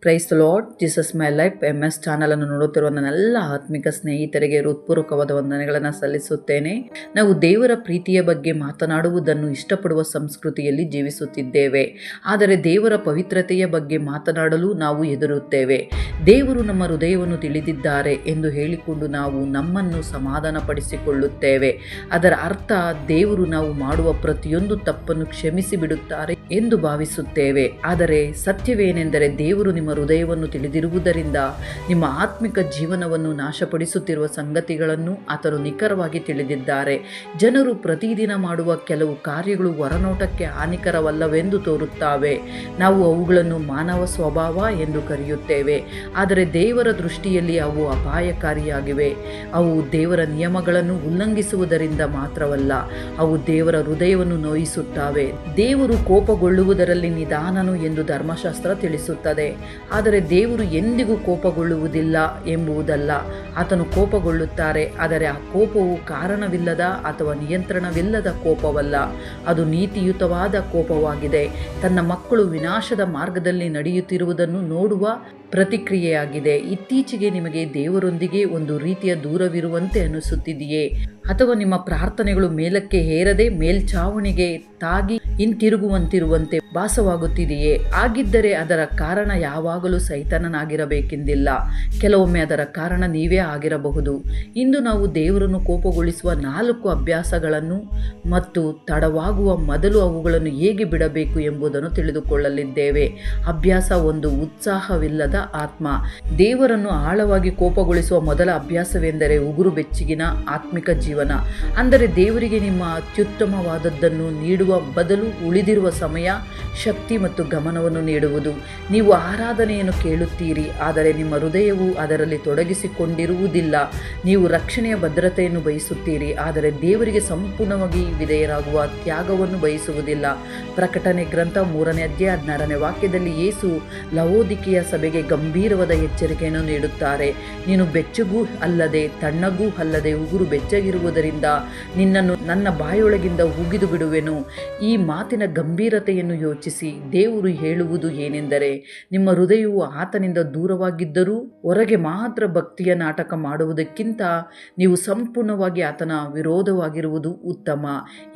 Praise the lord, Jesus my life MS ಚಾನಲನ್ನು ನೋಡುತ್ತಿರುವ ನನ್ನೆಲ್ಲ ಆತ್ಮಿಕ ಸ್ನೇಹಿತರಿಗೆ ಹೃತ್ಪೂರ್ವಕವಾದ ವಂದನೆಗಳನ್ನು ಸಲ್ಲಿಸುತ್ತೇನೆ. ನಾವು ದೇವರ ಪ್ರೀತಿಯ ಬಗ್ಗೆ ಮಾತನಾಡುವುದನ್ನು ಇಷ್ಟಪಡುವ ಸಂಸ್ಕೃತಿಯಲ್ಲಿ ಜೀವಿಸುತ್ತಿದ್ದೇವೆ. ಆದರೆ ದೇವರ ಪವಿತ್ರತೆಯ ಬಗ್ಗೆ ಮಾತನಾಡಲು ನಾವು ಹೆದರುತ್ತೇವೆ. ದೇವರು ನಮ್ಮ ಹೃದಯವನ್ನು ತಿಳಿದಿದ್ದಾರೆ ಎಂದು ಹೇಳಿಕೊಂಡು ನಾವು ನಮ್ಮನ್ನು ಸಮಾಧಾನಪಡಿಸಿಕೊಳ್ಳುತ್ತೇವೆ. ಅದರ ಅರ್ಥ ದೇವರು ನಾವು ಮಾಡುವ ಪ್ರತಿಯೊಂದು ತಪ್ಪನ್ನು ಕ್ಷಮಿಸಿ ಬಿಡುತ್ತಾರೆ ಎಂದು ಭಾವಿಸುತ್ತೇವೆ. ಆದರೆ ಸತ್ಯವೇನೆಂದರೆ ದೇವರು ನಿಮ್ಮ ಹೃದಯವನ್ನು ತಿಳಿದಿರುವುದರಿಂದ ನಿಮ್ಮ ಆತ್ಮಿಕ ಜೀವನವನ್ನು ನಾಶಪಡಿಸುತ್ತಿರುವ ಸಂಗತಿಗಳನ್ನು ಆತನು ನಿಖರವಾಗಿ ತಿಳಿದಿದ್ದಾರೆ. ಜನರು ಪ್ರತಿದಿನ ಮಾಡುವ ಕೆಲವು ಕಾರ್ಯಗಳು ಹೊರನೋಟಕ್ಕೆ ಹಾನಿಕರವಲ್ಲವೆಂದು ತೋರುತ್ತವೆ. ನಾವು ಅವುಗಳನ್ನು ಮಾನವ ಸ್ವಭಾವ ಎಂದು ಕರೆಯುತ್ತೇವೆ. ಆದರೆ ದೇವರ ದೃಷ್ಟಿಯಲ್ಲಿ ಅವು ಅಪಾಯಕಾರಿಯಾಗಿವೆ. ಅವು ದೇವರ ನಿಯಮಗಳನ್ನು ಉಲ್ಲಂಘಿಸುವುದರಿಂದ ಮಾತ್ರವಲ್ಲ, ಅವು ದೇವರ ಹೃದಯವನ್ನು ನೋಯಿಸುತ್ತವೆ. ದೇವರು ಕೋಪಗೊಳ್ಳುವುದರಲ್ಲಿ ನಿಧಾನನು ಎಂದು ಧರ್ಮಶಾಸ್ತ್ರ ತಿಳಿಸುತ್ತದೆ. ಆದರೆ ದೇವರು ಎಂದಿಗೂ ಕೋಪಗೊಳ್ಳುವುದಿಲ್ಲ ಎಂಬುದಲ್ಲ. ಆತನು ಕೋಪಗೊಳ್ಳುತ್ತಾರೆ, ಆದರೆ ಆ ಕೋಪವು ಕಾರಣವಿಲ್ಲದ ಅಥವಾ ನಿಯಂತ್ರಣವಿಲ್ಲದ ಕೋಪವಲ್ಲ. ಅದು ನೀತಿಯುತವಾದ ಕೋಪವಾಗಿದೆ. ತನ್ನ ಮಕ್ಕಳು ವಿನಾಶದ ಮಾರ್ಗದಲ್ಲಿ ನಡೆಯುತ್ತಿರುವುದನ್ನು ನೋಡುವ ಪ್ರತಿಕ್ರಿಯೆಯಾಗಿದೆ. ಇತ್ತೀಚೆಗೆ ನಿಮಗೆ ದೇವರೊಂದಿಗೆ ಒಂದು ರೀತಿಯ ದೂರವಿರುವಂತೆ ಅನಿಸುತ್ತಿದೆಯೇ? ಅಥವಾ ನಿಮ್ಮ ಪ್ರಾರ್ಥನೆಗಳು ಮೇಲಕ್ಕೆ ಏರದೆ ಮೇಲ್ಛಾವಣಿಗೆ ತಾಗಿ ಹಿಂತಿರುಗುವಂತಿರುವಂತೆ ಭಾಸವಾಗುತ್ತಿದೆಯೇ? ಆಗಿದ್ದರೆ ಅದರ ಕಾರಣ ಯಾವಾಗಲೂ ಸೈತಾನನಾಗಿರಬೇಕೆಂದಿಲ್ಲ. ಕೆಲವೊಮ್ಮೆ ಅದರ ಕಾರಣ ನೀವೇ ಆಗಿರಬಹುದು. ಇಂದು ನಾವು ದೇವರನ್ನು ಕೋಪಗೊಳಿಸುವ 4 ಅಭ್ಯಾಸಗಳನ್ನು ಮತ್ತು ತಡವಾಗುವ ಮೊದಲು ಅವುಗಳನ್ನು ಹೇಗೆ ಬಿಡಬೇಕು ಎಂಬುದನ್ನು ತಿಳಿದುಕೊಳ್ಳಲಿದ್ದೇವೆ. ಅಭ್ಯಾಸ 1, ಉತ್ಸಾಹವಿಲ್ಲದ ಆತ್ಮ. ದೇವರನ್ನು ಆಳವಾಗಿ ಕೋಪಗೊಳಿಸುವ ಮೊದಲ ಅಭ್ಯಾಸವೆಂದರೆ ಉಗುರು ಬೆಚ್ಚಗಿನ ಆತ್ಮಿಕ ಜೀವನ. ಅಂದರೆ ದೇವರಿಗೆ ನಿಮ್ಮ ಅತ್ಯುತ್ತಮವಾದದ್ದನ್ನು ನೀಡುವ ಬದಲು ಉಳಿದಿರುವ ಸಮಯ, ಶಕ್ತಿ ಮತ್ತು ಗಮನವನ್ನು ನೀಡುವುದು. ನೀವು ಆರಾಧನೆಯನ್ನು ಕೇಳುತ್ತೀರಿ, ಆದರೆ ನಿಮ್ಮ ಹೃದಯವು ಅದರಲ್ಲಿ ತೊಡಗಿಸಿಕೊಂಡಿರುವುದಿಲ್ಲ. ನೀವು ರಕ್ಷಣೆಯ ಭದ್ರತೆಯನ್ನು ಬಯಸುತ್ತೀರಿ, ಆದರೆ ದೇವರಿಗೆ ಸಂಪೂರ್ಣವಾಗಿ ವಿಧೇಯರಾಗುವ ತ್ಯಾಗವನ್ನು ಬಯಸುವುದಿಲ್ಲ. ಪ್ರಕಟಣೆ ಗ್ರಂಥ 3ನೇ ಅಧ್ಯಾಯ 16ನೇ ವಾಕ್ಯದಲ್ಲಿ ಯೇಸು ಲವೋದಿಕೀಯ ಸಭೆಗೆ ಗಂಭೀರವಾದ ಎಚ್ಚರಿಕೆಯನ್ನು ನೀಡುತ್ತಾರೆ. ನೀನು ಬೆಚ್ಚಗೂ ಅಲ್ಲದೆ ತಣ್ಣಗೂ ಅಲ್ಲದೆ ಉಗುರು ಬೆಚ್ಚಗಿರುವುದರಿಂದ ನಿನ್ನನ್ನು ನನ್ನ ಬಾಯೊಳಗಿಂದ ಉಗಿದು ಬಿಡುವೆನು. ಈ ಮಾತಿನ ಗಂಭೀರತೆಯನ್ನು ಯೋಚಿಸಿ. ದೇವರು ಹೇಳುವುದು ಏನೆಂದರೆ, ನಿಮ್ಮ ಹೃದಯವು ಆತನಿಂದ ದೂರವಾಗಿದ್ದರೂ ಹೊರಗೆ ಮಾತ್ರ ಭಕ್ತಿಯ ನಾಟಕ ಮಾಡುವುದಕ್ಕಿಂತ ನೀವು ಸಂಪೂರ್ಣವಾಗಿ ಆತನ ವಿರೋಧವಾಗಿರುವುದು ಉತ್ತಮ.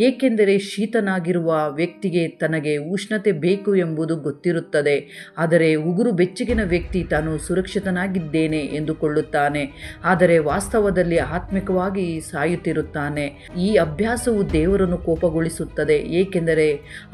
ಏಕೆಂದರೆ ಶೀತನಾಗಿರುವ ವ್ಯಕ್ತಿಗೆ ತನಗೆ ಉಷ್ಣತೆ ಬೇಕು ಎಂಬುದು ಗೊತ್ತಿರುತ್ತದೆ, ಆದರೆ ಉಗುರು ಬೆಚ್ಚಗಿನ ವ್ಯಕ್ತಿ ತಾನು ಸುರಕ್ಷಿತನಾಗಿದ್ದೇನೆ ಎಂದುಕೊಳ್ಳುತ್ತಾನೆ, ಆದರೆ ವಾಸ್ತವದಲ್ಲಿ ಆತ್ಮಿಕವಾಗಿ ಸಾಯುತ್ತಿರುತ್ತಾನೆ. ಈ ಅಭ್ಯಾಸವು ದೇವರನ್ನು ಕೋಪಗೊಳಿಸುತ್ತದೆ, ಏಕೆಂದರೆ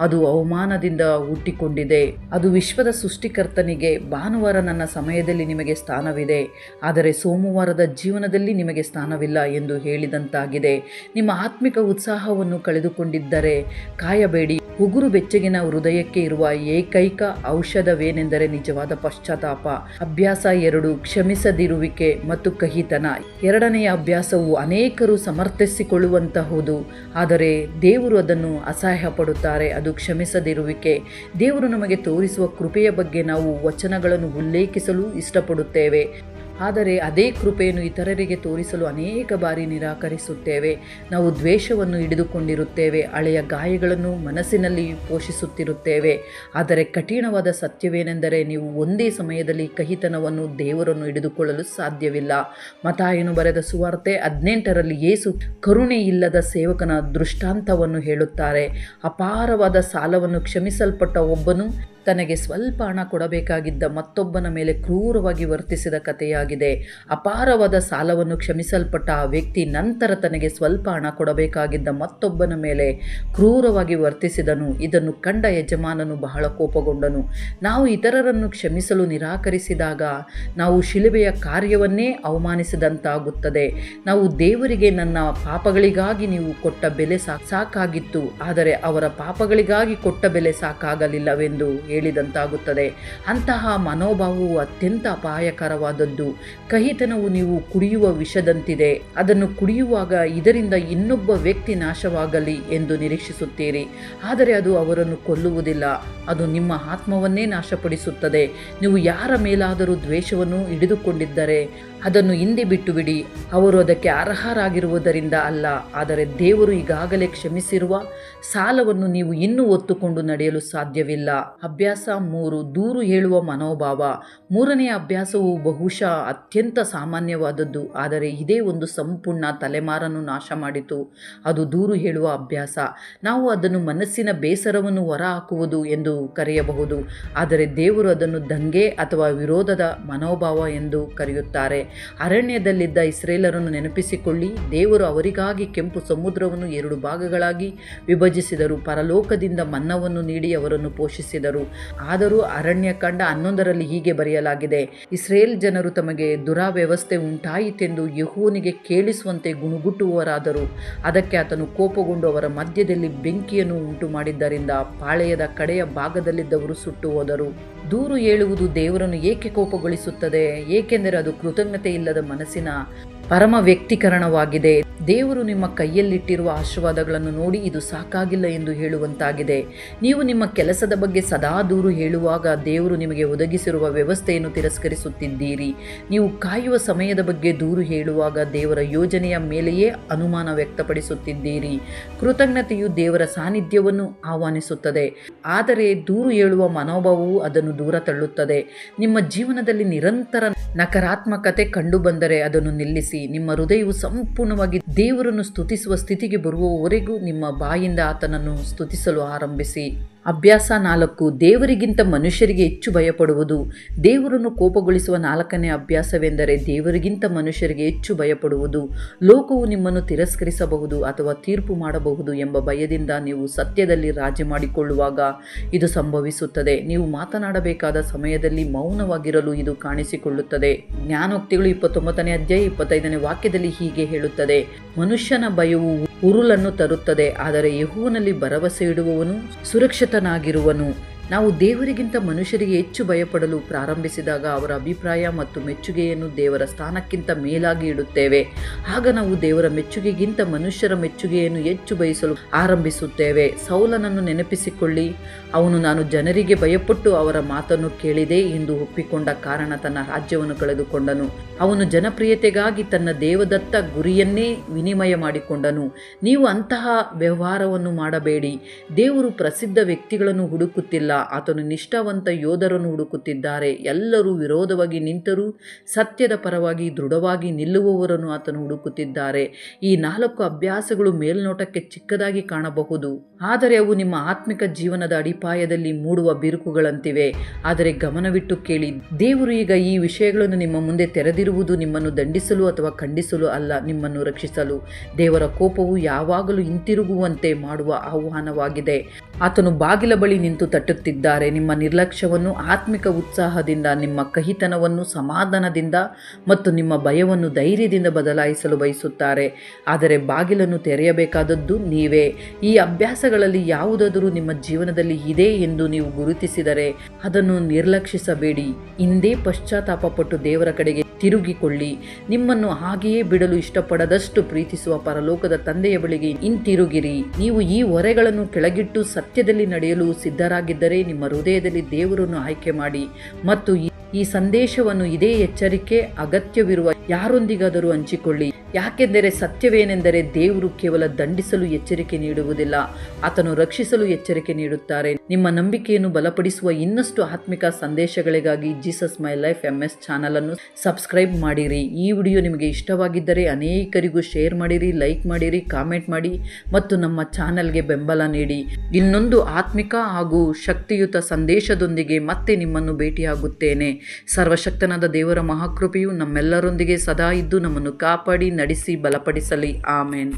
ಅದು ಅವಮಾನದಿಂದ ಹುಟ್ಟಿಕೊಂಡಿದೆ. ಅದು ವಿಶ್ವದ ಸೃಷ್ಟಿಕರ್ತನಿಗೆ, ಭಾನುವಾರ ನನ್ನ ಸಮಯದಲ್ಲಿ ನಿಮಗೆ ಸ್ಥಾನವಿದೆ, ಆದರೆ ಸೋಮವಾರದ ಜೀವನದಲ್ಲಿ ನಿಮಗೆ ಸ್ಥಾನವಿಲ್ಲ ಎಂದು ಹೇಳಿದಂತಾಗಿದೆ. ನಿಮ್ಮ ಆತ್ಮಿಕ ಉತ್ಸಾಹವನ್ನು ಕಳೆದುಕೊಂಡಿದ್ದರೆ ಕಾಯಬೇಡಿ. ಉಗುರು ಬೆಚ್ಚಗಿನ ಹೃದಯಕ್ಕೆ ಇರುವ ಏಕೈಕ ಔಷಧವೇನೆಂದರೆ ನಿಜವಾದ ಪಶ್ಚಾತ್ತಾಪ. ಅಭ್ಯಾಸ 2, ಕ್ಷಮಿಸದಿರುವಿಕೆ ಮತ್ತು ಕಹಿತನ. ಎರಡನೆಯ ಅಭ್ಯಾಸವು ಅನೇಕರು ಸಮರ್ಥಿಸಿಕೊಳ್ಳುವಂತಹುದು, ಆದರೆ ದೇವರು ಅದನ್ನು ಅಸಹ್ಯ ಪಡುತ್ತಾರೆ. ಅದು ಕ್ಷಮಿಸದಿರುವಿಕೆ. ದೇವರು ನಮಗೆ ತೋರಿಸುವ ಕೃಪೆಯ ಬಗ್ಗೆ ನಾವು ವಚನಗಳನ್ನು ಉಲ್ಲೇಖಿಸಲು ಇಷ್ಟಪಡುತ್ತೇವೆ, ಆದರೆ ಅದೇ ಕೃಪೆಯನ್ನು ಇತರರಿಗೆ ತೋರಿಸಲು ಅನೇಕ ಬಾರಿ ನಿರಾಕರಿಸುತ್ತೇವೆ. ನಾವು ದ್ವೇಷವನ್ನು ಹಿಡಿದುಕೊಂಡಿರುತ್ತೇವೆ, ಹಳೆಯ ಗಾಯಗಳನ್ನು ಮನಸ್ಸಿನಲ್ಲಿ ಪೋಷಿಸುತ್ತಿರುತ್ತೇವೆ. ಆದರೆ ಕಠಿಣವಾದ ಸತ್ಯವೇನೆಂದರೆ ನೀವು ಒಂದೇ ಸಮಯದಲ್ಲಿ ಕಹಿತನವನ್ನು ದೇವರನ್ನು ಹಿಡಿದುಕೊಳ್ಳಲು ಸಾಧ್ಯವಿಲ್ಲ. ಮತ್ತಾಯನು ಬರೆದ ಸುವಾರ್ತೆ 18ರಲ್ಲಿ ಯೇಸು ಕರುಣೆ ಇಲ್ಲದ ಸೇವಕನ ದೃಷ್ಟಾಂತವನ್ನು ಹೇಳುತ್ತಾರೆ. ಅಪಾರವಾದ ಸಾಲವನ್ನು ಕ್ಷಮಿಸಲ್ಪಟ್ಟ ಒಬ್ಬನು ತನಗೆ ಸ್ವಲ್ಪ ಹಣ ಕೊಡಬೇಕಾಗಿದ್ದ ಮತ್ತೊಬ್ಬನ ಮೇಲೆ ಕ್ರೂರವಾಗಿ ವರ್ತಿಸಿದ ಕಥೆಯಾಗಿದೆ. ಅಪಾರವಾದ ಸಾಲವನ್ನು ಕ್ಷಮಿಸಲ್ಪಟ್ಟ ಆ ವ್ಯಕ್ತಿ ನಂತರ ತನಗೆ ಸ್ವಲ್ಪ ಹಣ ಕೊಡಬೇಕಾಗಿದ್ದ ಮತ್ತೊಬ್ಬನ ಮೇಲೆ ಕ್ರೂರವಾಗಿ ವರ್ತಿಸಿದನು. ಇದನ್ನು ಕಂಡ ಯಜಮಾನನು ಬಹಳ ಕೋಪಗೊಂಡನು. ನಾವು ಇತರರನ್ನು ಕ್ಷಮಿಸಲು ನಿರಾಕರಿಸಿದಾಗ ನಾವು ಶಿಲುಬೆಯ ಕಾರ್ಯವನ್ನೇ ಅವಮಾನಿಸಿದಂತಾಗುತ್ತದೆ. ನಾವು ದೇವರಿಗೆ ನನ್ನ ಪಾಪಗಳಿಗಾಗಿ ನೀವು ಕೊಟ್ಟ ಬೆಲೆ ಸಾಕಾಗಿತ್ತು, ಆದರೆ ಅವರ ಪಾಪಗಳಿಗಾಗಿ ಕೊಟ್ಟ ಬೆಲೆ ಸಾಕಾಗಲಿಲ್ಲವೆಂದು ಹೇಳಿದಂತಾಗುತ್ತದೆ. ಅಂತಹ ಮನೋಭಾವವು ಅತ್ಯಂತ ಅಪಾಯಕರವಾದದ್ದು. ಕಹಿತನವು ನೀವು ಕುಡಿಯುವ ವಿಷದಂತಿದೆ. ಅದನ್ನು ಕುಡಿಯುವಾಗ ಇದರಿಂದ ಇನ್ನೊಬ್ಬ ವ್ಯಕ್ತಿ ನಾಶವಾಗಲಿ ಎಂದು ನಿರೀಕ್ಷಿಸುತ್ತೀರಿ, ಆದರೆ ಅದು ಅವರನ್ನು ಕೊಲ್ಲುವುದಿಲ್ಲ, ಅದು ನಿಮ್ಮ ಆತ್ಮವನ್ನೇ ನಾಶಪಡಿಸುತ್ತದೆ. ನೀವು ಯಾರ ಮೇಲಾದರೂ ದ್ವೇಷವನ್ನು ಹಿಡಿದುಕೊಂಡಿದ್ದರೆ ಅದನ್ನು ಹಿಂದೆ ಬಿಟ್ಟು ಬಿಡಿ. ಅವರು ಅದಕ್ಕೆ ಅರ್ಹರಾಗಿರುವುದರಿಂದ ಅಲ್ಲ, ಆದರೆ ದೇವರು ಈಗಾಗಲೇ ಕ್ಷಮಿಸಿರುವ ಸಾಲವನ್ನು ನೀವು ಇನ್ನೂ ಹೊತ್ತುಕೊಂಡು ನಡೆಯಲು ಸಾಧ್ಯವಿಲ್ಲ. ಅಭ್ಯಾಸ ಅಭ್ಯಾಸ 3, ದೂರು ಹೇಳುವ ಮನೋಭಾವ. ಮೂರನೆಯ ಅಭ್ಯಾಸವು ಬಹುಶಃ ಅತ್ಯಂತ ಸಾಮಾನ್ಯವಾದದ್ದು, ಆದರೆ ಇದೇ ಒಂದು ಸಂಪೂರ್ಣ ತಲೆಮಾರನ್ನು ನಾಶ ಮಾಡಿತು. ಅದು ದೂರು ಹೇಳುವ ಅಭ್ಯಾಸ. ನಾವು ಅದನ್ನು ಮನಸ್ಸಿನ ಬೇಸರವನ್ನು ಹೊರಹಾಕುವುದು ಎಂದು ಕರೆಯಬಹುದು, ಆದರೆ ದೇವರು ಅದನ್ನು ದಂಗೆ ಅಥವಾ ವಿರೋಧದ ಮನೋಭಾವ ಎಂದು ಕರೆಯುತ್ತಾರೆ. ಅರಣ್ಯದಲ್ಲಿದ್ದ ಇಸ್ರೇಲರನ್ನು ನೆನಪಿಸಿಕೊಳ್ಳಿ. ದೇವರು ಅವರಿಗಾಗಿ ಕೆಂಪು ಸಮುದ್ರವನ್ನು 2 ಭಾಗಗಳಾಗಿ ವಿಭಜಿಸಿದರು, ಪರಲೋಕದಿಂದ ಮನ್ನವನ್ನು ನೀಡಿ ಅವರನ್ನು ಪೋಷಿಸಿದರು. ಆದರೂ ಅರಣ್ಯಕಾಂಡ 11ರಲ್ಲಿ ಹೀಗೆ ಬರೆಯಲಾಗಿದೆ, ಇಸ್ರೇಲ್ ಜನರು ತಮಗೆ ದುರಾವ್ಯವಸ್ಥೆ ಉಂಟಾಯಿತೆಂದು ಯೆಹೋವನಿಗೆ ಕೇಳಿಸುವಂತೆ ಗುಣುಗುಟ್ಟುವವರಾದರು. ಅದಕ್ಕೆ ಆತನು ಕೋಪಗೊಂಡು ಅವರ ಮಧ್ಯದಲ್ಲಿ ಬೆಂಕಿಯನ್ನು ಉಂಟು ಮಾಡಿದ್ದರಿಂದ ಪಾಳೆಯದ ಕಡೆಯ ಭಾಗದಲ್ಲಿದ್ದವರು ಸುಟ್ಟು ಹೋದರು. ದೂರು ಹೇಳುವುದು ದೇವರನ್ನು ಏಕೆ ಕೋಪಗೊಳಿಸುತ್ತದೆ? ಏಕೆಂದರೆ ಅದು ಕೃತಜ್ಞತೆ ಇಲ್ಲದ ಮನಸ್ಸಿನ ಪರಮ ವ್ಯಕ್ತೀಕರಣವಾಗಿದೆ. ದೇವರು ನಿಮ್ಮ ಕೈಯಲ್ಲಿಟ್ಟಿರುವ ಆಶೀರ್ವಾದಗಳನ್ನು ನೋಡಿ ಇದು ಸಾಕಾಗಿಲ್ಲ ಎಂದು ಹೇಳುವಂತಾಗಿದೆ. ನೀವು ನಿಮ್ಮ ಕೆಲಸದ ಬಗ್ಗೆ ಸದಾ ದೂರು ಹೇಳುವಾಗ ದೇವರು ನಿಮಗೆ ಒದಗಿಸಿರುವ ವ್ಯವಸ್ಥೆಯನ್ನು ತಿರಸ್ಕರಿಸುತ್ತಿದ್ದೀರಿ. ನೀವು ಕಾಯುವ ಸಮಯದ ಬಗ್ಗೆ ದೂರು ಹೇಳುವಾಗ ದೇವರ ಯೋಜನೆಯ ಮೇಲೆಯೇ ಅನುಮಾನ ವ್ಯಕ್ತಪಡಿಸುತ್ತಿದ್ದೀರಿ. ಕೃತಜ್ಞತೆಯು ದೇವರ ಸಾನ್ನಿಧ್ಯವನ್ನು ಆಹ್ವಾನಿಸುತ್ತದೆ, ಆದರೆ ದೂರು ಹೇಳುವ ಮನೋಭಾವವು ಅದನ್ನು ದೂರ ತಳ್ಳುತ್ತದೆ. ನಿಮ್ಮ ಜೀವನದಲ್ಲಿ ನಿರಂತರ ನಕಾರಾತ್ಮಕತೆ ಕಂಡುಬಂದರೆ ಅದನ್ನು ನಿಲ್ಲಿಸಿ. ನಿಮ್ಮ ಹೃದಯವು ಸಂಪೂರ್ಣವಾಗಿ ದೇವರನ್ನು ಸ್ತುತಿಸುವ ಸ್ಥಿತಿಗೆ ಬರುವವರೆಗೂ ನಿಮ್ಮ ಬಾಯಿಂದ ಆತನನ್ನು ಸ್ತುತಿಸಲು ಆರಂಭಿಸಿ. ಅಭ್ಯಾಸ 4, ದೇವರಿಗಿಂತ ಮನುಷ್ಯರಿಗೆ ಹೆಚ್ಚು ಭಯಪಡುವುದು. ದೇವರನ್ನು ಕೋಪಗೊಳಿಸುವ 4ನೇ ಅಭ್ಯಾಸವೆಂದರೆ ದೇವರಿಗಿಂತ ಮನುಷ್ಯರಿಗೆ ಹೆಚ್ಚು ಭಯಪಡುವುದು. ಲೋಕವು ನಿಮ್ಮನ್ನು ತಿರಸ್ಕರಿಸಬಹುದು ಅಥವಾ ತೀರ್ಪು ಮಾಡಬಹುದು ಎಂಬ ಭಯದಿಂದ ನೀವು ಸತ್ಯದಲ್ಲಿ ರಾಜಿ ಮಾಡಿಕೊಳ್ಳುವಾಗ ಇದು ಸಂಭವಿಸುತ್ತದೆ. ನೀವು ಮಾತನಾಡಬೇಕಾದ ಸಮಯದಲ್ಲಿ ಮೌನವಾಗಿರಲು ಇದು ಕಾಣಿಸಿಕೊಳ್ಳುತ್ತದೆ. ಜ್ಞಾನೋಕ್ತಿಗಳು 29ನೇ ಅಧ್ಯಾಯ 25ನೇ ವಾಕ್ಯದಲ್ಲಿ ಹೀಗೆ ಹೇಳುತ್ತದೆ, ಮನುಷ್ಯನ ಭಯವು ಉರುಲನ್ನು ತರುತ್ತದೆ, ಆದರೆ ಯೆಹೋವನಲ್ಲಿ ಭರವಸೆ ಇಡುವವನು ಸುರಕ್ಷಿತನಾಗಿರುವನು. ನಾವು ದೇವರಿಗಿಂತ ಮನುಷ್ಯರಿಗೆ ಹೆಚ್ಚು ಭಯಪಡಲು ಪ್ರಾರಂಭಿಸಿದಾಗ ಅವರ ಅಭಿಪ್ರಾಯ ಮತ್ತು ಮೆಚ್ಚುಗೆಯನ್ನು ದೇವರ ಸ್ಥಾನಕ್ಕಿಂತ ಮೇಲಾಗಿ ಇಡುತ್ತೇವೆ. ಆಗ ನಾವು ದೇವರ ಮೆಚ್ಚುಗೆಗಿಂತ ಮನುಷ್ಯರ ಮೆಚ್ಚುಗೆಯನ್ನು ಹೆಚ್ಚು ಬಯಸಲು ಆರಂಭಿಸುತ್ತೇವೆ. ಸೌಲನನ್ನು ನೆನಪಿಸಿಕೊಳ್ಳಿ. ಅವನು ನಾನು ಜನರಿಗೆ ಭಯಪಟ್ಟು ಅವರ ಮಾತನ್ನು ಕೇಳಿದೆ ಎಂದು ಒಪ್ಪಿಕೊಂಡ ಕಾರಣ ತನ್ನ ರಾಜ್ಯವನ್ನು ಕಳೆದುಕೊಂಡನು. ಅವನು ಜನಪ್ರಿಯತೆಗಾಗಿ ತನ್ನ ದೇವದತ್ತ ಗುರಿಯನ್ನೇ ವಿನಿಮಯ ಮಾಡಿಕೊಂಡನು. ನೀವು ಅಂತಹ ವ್ಯವಹಾರವನ್ನು ಮಾಡಬೇಡಿ. ದೇವರು ಪ್ರಸಿದ್ಧ ವ್ಯಕ್ತಿಗಳನ್ನು ಹುಡುಕುತ್ತಿಲ್ಲ, ಆತನು ನಿಷ್ಠಾವಂತ ಯೋಧರನ್ನು ಹುಡುಕುತ್ತಿದ್ದಾರೆ. ಎಲ್ಲರೂ ವಿರೋಧವಾಗಿ ನಿಂತರೂ ಸತ್ಯದ ಪರವಾಗಿ ದೃಢವಾಗಿ ನಿಲ್ಲುವವರನ್ನು ಆತನು ಹುಡುಕುತ್ತಿದ್ದಾರೆ. ಈ 4 ಅಭ್ಯಾಸಗಳು ಮೇಲ್ನೋಟಕ್ಕೆ ಚಿಕ್ಕದಾಗಿ ಕಾಣಬಹುದು, ಆದರೆ ಅವು ನಿಮ್ಮ ಆತ್ಮಿಕ ಜೀವನದ ಅಡಿಪಾಯದಲ್ಲಿ ಮೂಡುವ ಬಿರುಕುಗಳಂತಿವೆ. ಆದರೆ ಗಮನವಿಟ್ಟು ಕೇಳಿ, ದೇವರು ಈಗ ಈ ವಿಷಯಗಳನ್ನು ನಿಮ್ಮ ಮುಂದೆ ತೆರೆದಿರುವುದು ನಿಮ್ಮನ್ನು ದಂಡಿಸಲು ಅಥವಾ ಖಂಡಿಸಲು ಅಲ್ಲ, ನಿಮ್ಮನ್ನು ರಕ್ಷಿಸಲು. ದೇವರ ಕೋಪವು ಯಾವಾಗಲೂ ಹಿಂತಿರುಗುವಂತೆ ಮಾಡುವ ಆಹ್ವಾನವಾಗಿದೆ. ಆತನು ಬಾಗಿಲ ಬಳಿ ನಿಂತು ತಟ್ಟುತ್ತಿದ್ದಾರೆ. ನಿಮ್ಮ ನಿರ್ಲಕ್ಷ್ಯವನ್ನು ಆತ್ಮಿಕ ಉತ್ಸಾಹದಿಂದ, ನಿಮ್ಮ ಕಹಿತನವನ್ನು ಸಮಾಧಾನದಿಂದ ಮತ್ತು ನಿಮ್ಮ ಭಯವನ್ನು ಧೈರ್ಯದಿಂದ ಬದಲಾಯಿಸಲು ಬಯಸುತ್ತಾರೆ. ಆದರೆ ಬಾಗಿಲನ್ನು ತೆರೆಯಬೇಕಾದದ್ದು ನೀವೇ. ಈ ಅಭ್ಯಾಸಗಳಲ್ಲಿ ಯಾವುದಾದರೂ ನಿಮ್ಮ ಜೀವನದಲ್ಲಿ ಇದೆ ಎಂದು ನೀವು ಗುರುತಿಸಿದರೆ ಅದನ್ನು ನಿರ್ಲಕ್ಷಿಸಬೇಡಿ. ಹಿಂದೆ ಪಶ್ಚಾತ್ತಾಪಪಟ್ಟು ದೇವರ ಕಡೆಗೆ ತಿರುಗಿಕೊಳ್ಳಿ. ನಿಮ್ಮನ್ನು ಹಾಗೆಯೇ ಬಿಡಲು ಇಷ್ಟಪಡದಷ್ಟು ಪ್ರೀತಿಸುವ ಪರಲೋಕದ ತಂದೆಯ ಬಳಿಗೆ ಹಿಂತಿರುಗಿರಿ. ನೀವು ಈ ಹೊರೆಗಳನ್ನು ಕೆಳಗಿಟ್ಟು ಸತ್ಯದಲ್ಲಿ ನಡೆಯಲು ಸಿದ್ಧರಾಗಿದ್ದರೆ ನಿಮ್ಮ ಹೃದಯದಲ್ಲಿ ದೇವರನ್ನು ಆಯ್ಕೆ ಮಾಡಿ ಮತ್ತು ಈ ಸಂದೇಶವನ್ನು ಇದೇ ಎಚ್ಚರಿಕೆ ಅಗತ್ಯವಿರುವ ಯಾರೊಂದಿಗಾದರೂ ಹಂಚಿಕೊಳ್ಳಿ. ಯಾಕೆಂದರೆ ಸತ್ಯವೇನೆಂದರೆ ದೇವರು ಕೇವಲ ದಂಡಿಸಲು ಎಚ್ಚರಿಕೆ ನೀಡುವುದಿಲ್ಲ, ಆತನು ರಕ್ಷಿಸಲು ಎಚ್ಚರಿಕೆ ನೀಡುತ್ತಾರೆ. ನಿಮ್ಮ ನಂಬಿಕೆಯನ್ನು ಬಲಪಡಿಸುವ ಇನ್ನಷ್ಟು ಆತ್ಮಿಕ ಸಂದೇಶಗಳಿಗಾಗಿ Jesus my life MS channel ಅನ್ನು ಸಬ್ಸ್ಕ್ರೈಬ್ ಮಾಡಿರಿ. ಈ ವಿಡಿಯೋ ನಿಮಗೆ ಇಷ್ಟವಾಗಿದ್ದರೆ ಅನೇಕರಿಗೂ ಶೇರ್ ಮಾಡಿರಿ, ಲೈಕ್ ಮಾಡಿರಿ, ಕಾಮೆಂಟ್ ಮಾಡಿ ಮತ್ತು ನಮ್ಮ ಚಾನಲ್ಗೆ ಬೆಂಬಲ ನೀಡಿ. ಇನ್ನೊಂದು ಆತ್ಮಿಕ ಹಾಗೂ ಶಕ್ತಿಯುತ ಸಂದೇಶದೊಂದಿಗೆ ಮತ್ತೆ ನಿಮ್ಮನ್ನು ಭೇಟಿಯಾಗುತ್ತೇನೆ. ಸರ್ವಶಕ್ತನಾದ ದೇವರ ಮಹಾಕೃಪೆಯು ನಮ್ಮೆಲ್ಲರೊಂದಿಗೆ ಸದಾ ಇದ್ದು ನಮ್ಮನ್ನು ಕಾಪಾಡಿ ನಡೆಸಿ ಬಲಪಡಿಸಲಿ. ಆಮೆನ್.